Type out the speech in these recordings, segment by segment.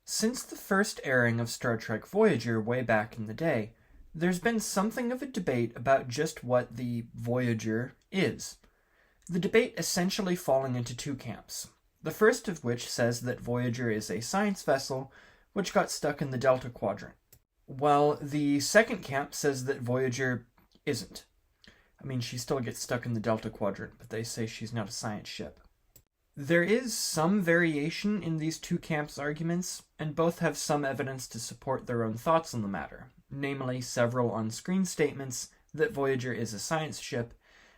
Since the first airing of Star Trek Voyager way back in the day, there's been something of a debate about just what the Voyager is. The debate essentially falling into two camps. The first of which says that Voyager is a science vessel which got stuck in the Delta Quadrant, while the second camp says that Voyager isn't. I mean, she still gets stuck in the Delta Quadrant, but they say she's not a science ship. There is some variation in these two camps' arguments, and both have some evidence to support their own thoughts on the matter, namely several on-screen statements that Voyager is a science ship,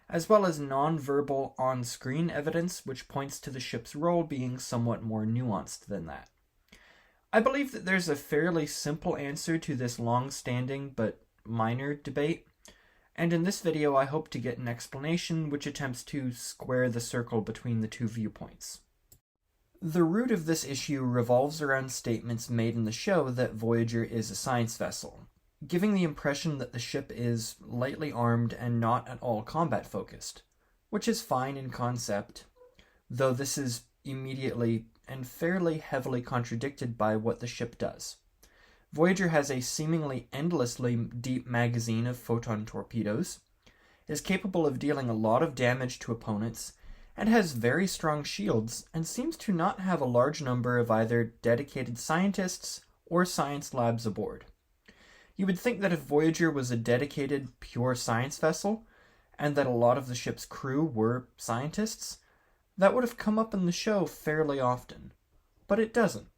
as well as non-verbal on-screen evidence which points to the ship's role being somewhat more nuanced than that. I believe that there's a fairly simple answer to this long-standing but minor debate, and in this video I hope to get an explanation which attempts to square the circle between the two viewpoints. The root of this issue revolves around statements made in the show that Voyager is a science vessel, giving the impression that the ship is lightly armed and not at all combat-focused, which is fine in concept, though this is immediately and fairly heavily contradicted by what the ship does. Voyager has a seemingly endlessly deep magazine of photon torpedoes, is capable of dealing a lot of damage to opponents, and has very strong shields, and seems to not have a large number of either dedicated scientists or science labs aboard. You would think that if Voyager was a dedicated, pure science vessel, and that a lot of the ship's crew were scientists, that would have come up in the show fairly often. But it doesn't.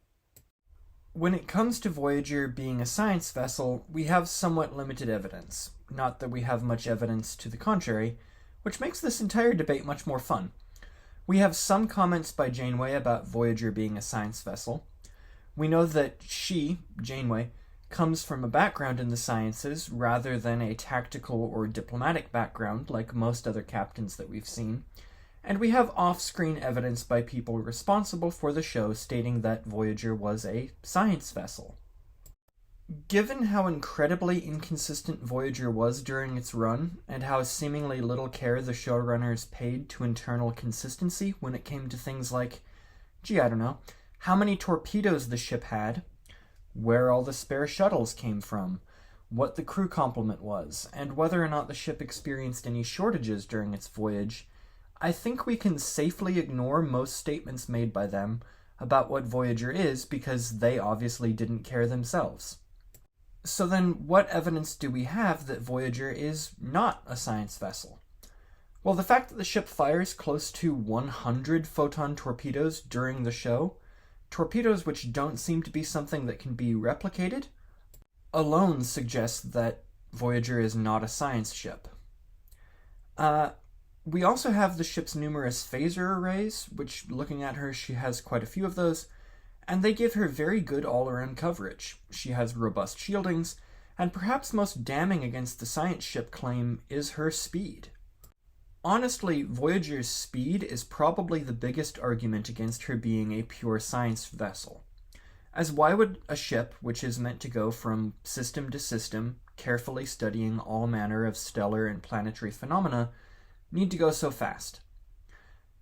When it comes to Voyager being a science vessel, we have somewhat limited evidence. Not that we have much evidence to the contrary, which makes this entire debate much more fun. We have some comments by Janeway about Voyager being a science vessel. We know that she, Janeway, comes from a background in the sciences rather than a tactical or diplomatic background like most other captains that we've seen. And we have off-screen evidence by people responsible for the show stating that Voyager was a science vessel. Given how incredibly inconsistent Voyager was during its run, and how seemingly little care the showrunners paid to internal consistency when it came to things like, how many torpedoes the ship had, where all the spare shuttles came from, what the crew complement was, and whether or not the ship experienced any shortages during its voyage, I think we can safely ignore most statements made by them about what Voyager is because they obviously didn't care themselves. So then, what evidence do we have that Voyager is not a science vessel? Well, the fact that the ship fires close to 100 photon torpedoes during the show, torpedoes which don't seem to be something that can be replicated, alone suggests that Voyager is not a science ship. We also have the ship's numerous phaser arrays, which, looking at her, she has quite a few of those, and they give her very good all-around coverage. She has robust shieldings, and perhaps most damning against the science ship claim is her speed. Honestly, Voyager's speed is probably the biggest argument against her being a pure science vessel. As why would a ship, which is meant to go from system to system, carefully studying all manner of stellar and planetary phenomena, need to go so fast?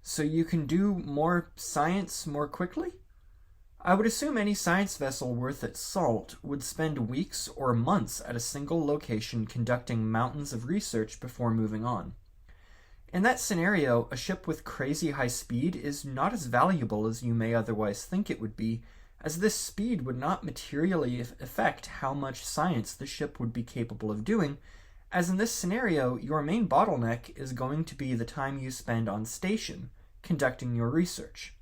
So you can do more science more quickly? I would assume any science vessel worth its salt would spend weeks or months at a single location conducting mountains of research before moving on. In that scenario, a ship with crazy high speed is not as valuable as you may otherwise think it would be, as this speed would not materially affect how much science the ship would be capable of doing, as in this scenario, your main bottleneck is going to be the time you spend on station conducting your research,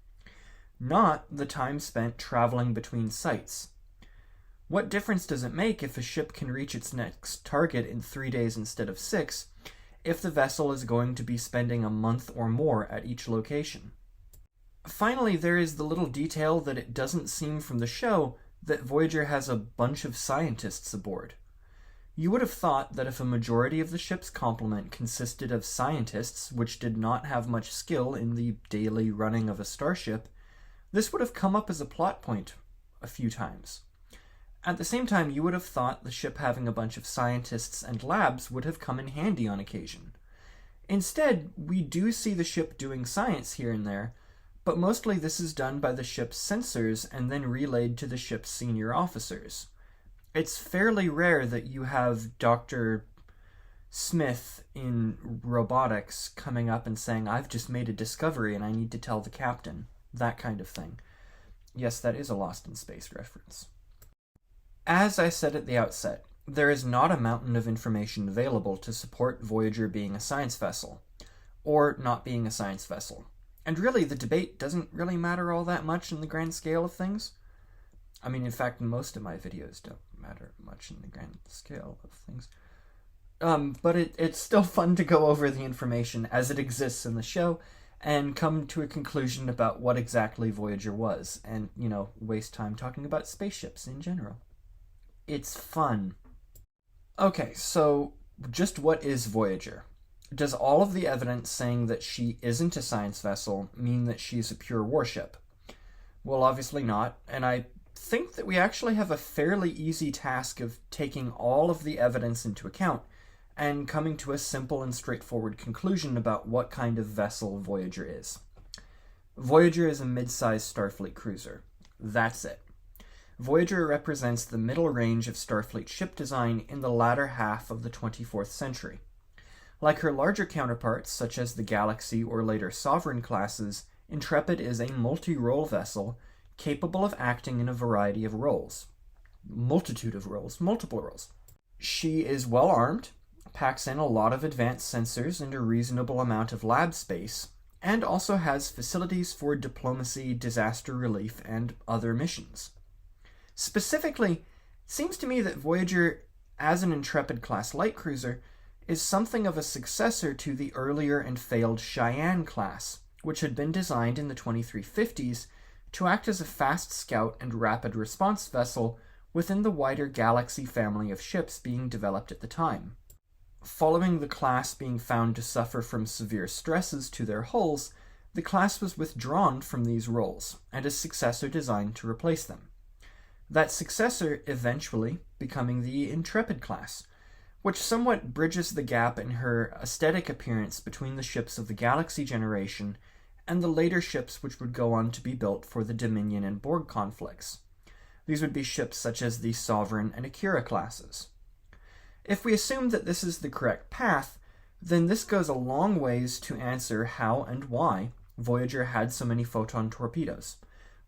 not the time spent traveling between sites. What difference does it make if a ship can reach its next target in 3 days instead of 6, if the vessel is going to be spending a month or more at each location? Finally, there is the little detail that it doesn't seem from the show that Voyager has a bunch of scientists aboard. You would have thought that if a majority of the ship's complement consisted of scientists which did not have much skill in the daily running of a starship, this would have come up as a plot point a few times. At the same time, you would have thought the ship having a bunch of scientists and labs would have come in handy on occasion. Instead, we do see the ship doing science here and there, but mostly this is done by the ship's sensors and then relayed to the ship's senior officers. It's fairly rare that you have Dr. Smith in robotics coming up and saying, "I've just made a discovery and I need to tell the captain." That kind of thing. Yes, that is a Lost in Space reference. As I said at the outset, there is not a mountain of information available to support Voyager being a science vessel, or not being a science vessel. And really, the debate doesn't really matter all that much in the grand scale of things. I mean, in fact, most of my videos don't matter much in the grand scale of things. But it's still fun to go over the information as it exists in the show and come to a conclusion about what exactly Voyager was, and, waste time talking about spaceships in general. It's fun. Okay, so just what is Voyager? Does all of the evidence saying that she isn't a science vessel mean that she's a pure warship? Well, obviously not, and I think that we actually have a fairly easy task of taking all of the evidence into account and coming to a simple and straightforward conclusion about what kind of vessel Voyager is. Voyager is a mid-sized Starfleet cruiser. That's it. Voyager represents the middle range of Starfleet ship design in the latter half of the 24th century. Like her larger counterparts, such as the Galaxy or later Sovereign classes, Intrepid is a multi-role vessel capable of acting in a variety of roles. Multitude of roles, multiple roles. She is well armed, packs in a lot of advanced sensors and a reasonable amount of lab space, and also has facilities for diplomacy, disaster relief, and other missions. Specifically, it seems to me that Voyager, as an Intrepid-class light cruiser, is something of a successor to the earlier and failed Cheyenne class, which had been designed in the 2350s to act as a fast scout and rapid response vessel within the wider Galaxy family of ships being developed at the time. Following the class being found to suffer from severe stresses to their hulls, the class was withdrawn from these roles, and a successor designed to replace them. That successor eventually becoming the Intrepid class, which somewhat bridges the gap in her aesthetic appearance between the ships of the Galaxy generation and the later ships which would go on to be built for the Dominion and Borg conflicts. These would be ships such as the Sovereign and Akira classes. If we assume that this is the correct path, then this goes a long ways to answer how and why Voyager had so many photon torpedoes,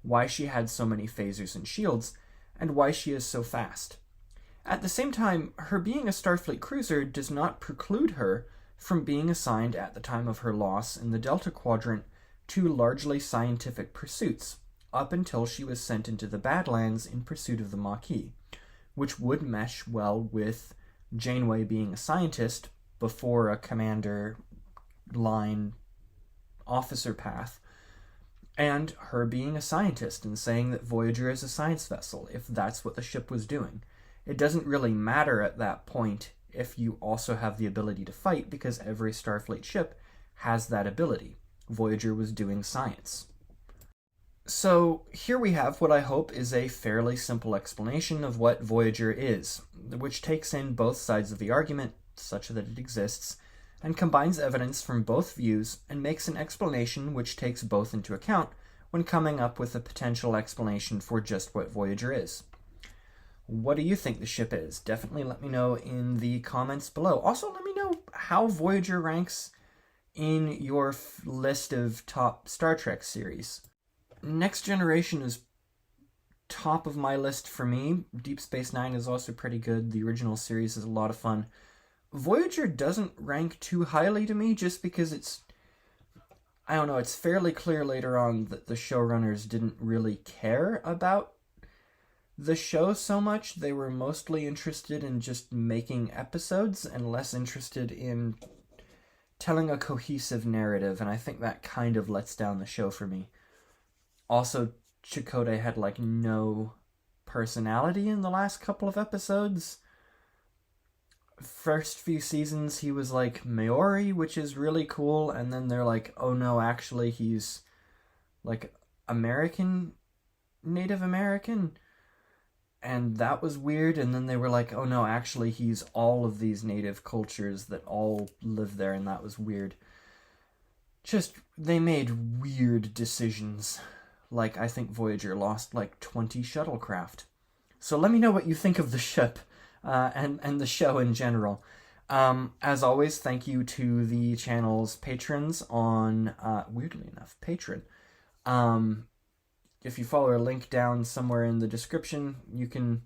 why she had so many phasers and shields, and why she is so fast. At the same time, her being a Starfleet cruiser does not preclude her from being assigned at the time of her loss in the Delta Quadrant to largely scientific pursuits, up until she was sent into the Badlands in pursuit of the Maquis, which would mesh well with Janeway being a scientist before a commander line officer path, and her being a scientist and saying that Voyager is a science vessel, if that's what the ship was doing. It doesn't really matter at that point if you also have the ability to fight, because every Starfleet ship has that ability. Voyager was doing science. So here we have what I hope is a fairly simple explanation of what Voyager is, which takes in both sides of the argument, such that it exists, and combines evidence from both views and makes an explanation which takes both into account when coming up with a potential explanation for just what Voyager is. What do you think the ship is? Definitely let me know in the comments below. Also, let me know how Voyager ranks in your list of top Star Trek series. Next Generation is top of my list for me. Deep Space Nine is also pretty good. The original series is a lot of fun. Voyager doesn't rank too highly to me just because it's fairly clear later on that the showrunners didn't really care about the show so much. They were mostly interested in just making episodes and less interested in telling a cohesive narrative, and I think that kind of lets down the show for me. Also, Chakotay had no personality in the last couple of episodes. First few seasons he was Maori, which is really cool, and then they're oh no, actually he's American, Native American, and that was weird. And then they were oh no, actually he's all of these native cultures that all live there, and that was weird. they made weird decisions. Like, I think Voyager lost like 20 shuttlecraft. So let me know what you think of the ship, and the show in general. As always, thank you to the channel's patrons on, weirdly enough, Patreon. If you follow a link down somewhere in the description, you can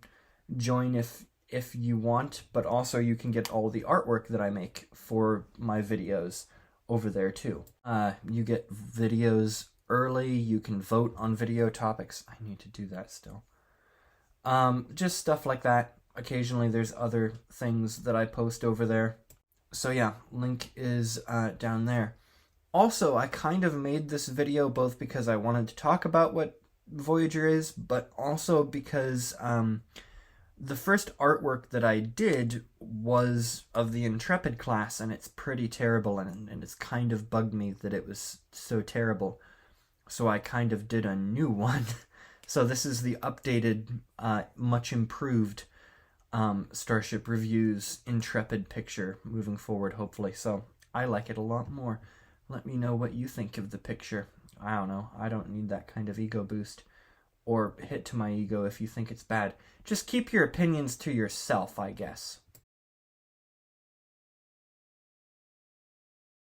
join if you want, but also you can get all the artwork that I make for my videos over there too. You get videos early, you can vote on video topics. I need to do that still. Just stuff like that. Occasionally there's other things that I post over there. So yeah, link is down there. Also, I kind of made this video both because I wanted to talk about what Voyager is, but also because the first artwork that I did was of the Intrepid class, and it's pretty terrible, and it's kind of bugged me that it was so terrible. So I kind of did a new one. So this is the updated, much improved Starship Reviews Intrepid picture moving forward, hopefully. So I like it a lot more. Let me know what you think of the picture. I don't know. I don't need that kind of ego boost or hit to my ego if you think it's bad. Just keep your opinions to yourself, I guess.